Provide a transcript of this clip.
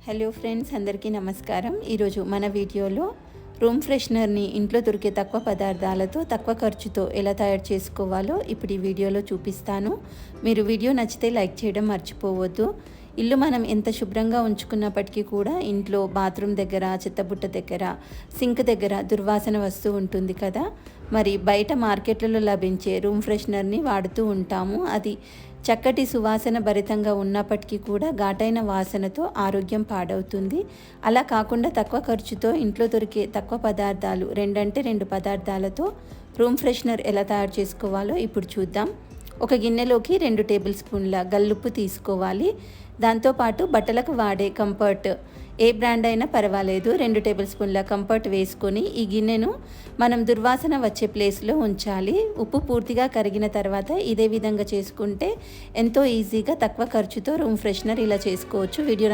Hello friends, అందరికీ నమస్కారం. ఈరోజు మన వీడియోలో రూమ్ ఫ్రెషనర్ని ఇంట్లో దొరికే తక్కువ పదార్థాలతో తక్కువ ఖర్చుతో ఎలా తయారు చేసుకోవాలో ఇప్పుడు ఈ వీడియోలో చూపిస్తాను. మీరు వీడియో నచ్చితే లైక్ చేయడం మర్చిపోవద్దు. ఇల్లు మనం ఎంత శుభ్రంగా ఉంచుకున్నప్పటికీ కూడా ఇంట్లో బాత్రూమ్ దగ్గర, చెత్తబుట్ట దగ్గర, సింక్ దగ్గర దుర్వాసన వస్తూ ఉంటుంది కదా. మరి బయట మార్కెట్లలో లభించే రూమ్ ఫ్రెషనర్ని వాడుతూ ఉంటాము. అది చక్కటి సువాసన భరితంగా ఉన్నప్పటికీ కూడా ఘాటైన వాసనతో ఆరోగ్యం పాడవుతుంది. అలా కాకుండా తక్కువ ఖర్చుతో ఇంట్లో దొరికే తక్కువ పదార్థాలు, రెండు పదార్థాలతో రూమ్ ఫ్రెషనర్ ఎలా తయారు చేసుకోవాలో ఇప్పుడు చూద్దాం. ఒక గిన్నెలోకి 2 టేబుల్ స్పూన్ల గల్లుప్పు తీసుకోవాలి. దాంతోపాటు బట్టలకు వాడే కంఫర్ట్, ఏ బ్రాండ్ అయినా పర్వాలేదు, 2 టేబుల్ స్పూన్ల కంఫర్ట్ వేసుకొని ఈ గిన్నెను మనం దుర్వాసన వచ్చే ప్లేస్లో ఉంచాలి. ఉప్పు పూర్తిగా కరిగిన తర్వాత ఇదే విధంగా చేసుకుంటే ఎంతో ఈజీగా తక్కువ ఖర్చుతో రూమ్ ఫ్రెషనర్ ఇలా చేసుకోవచ్చు. వీడియో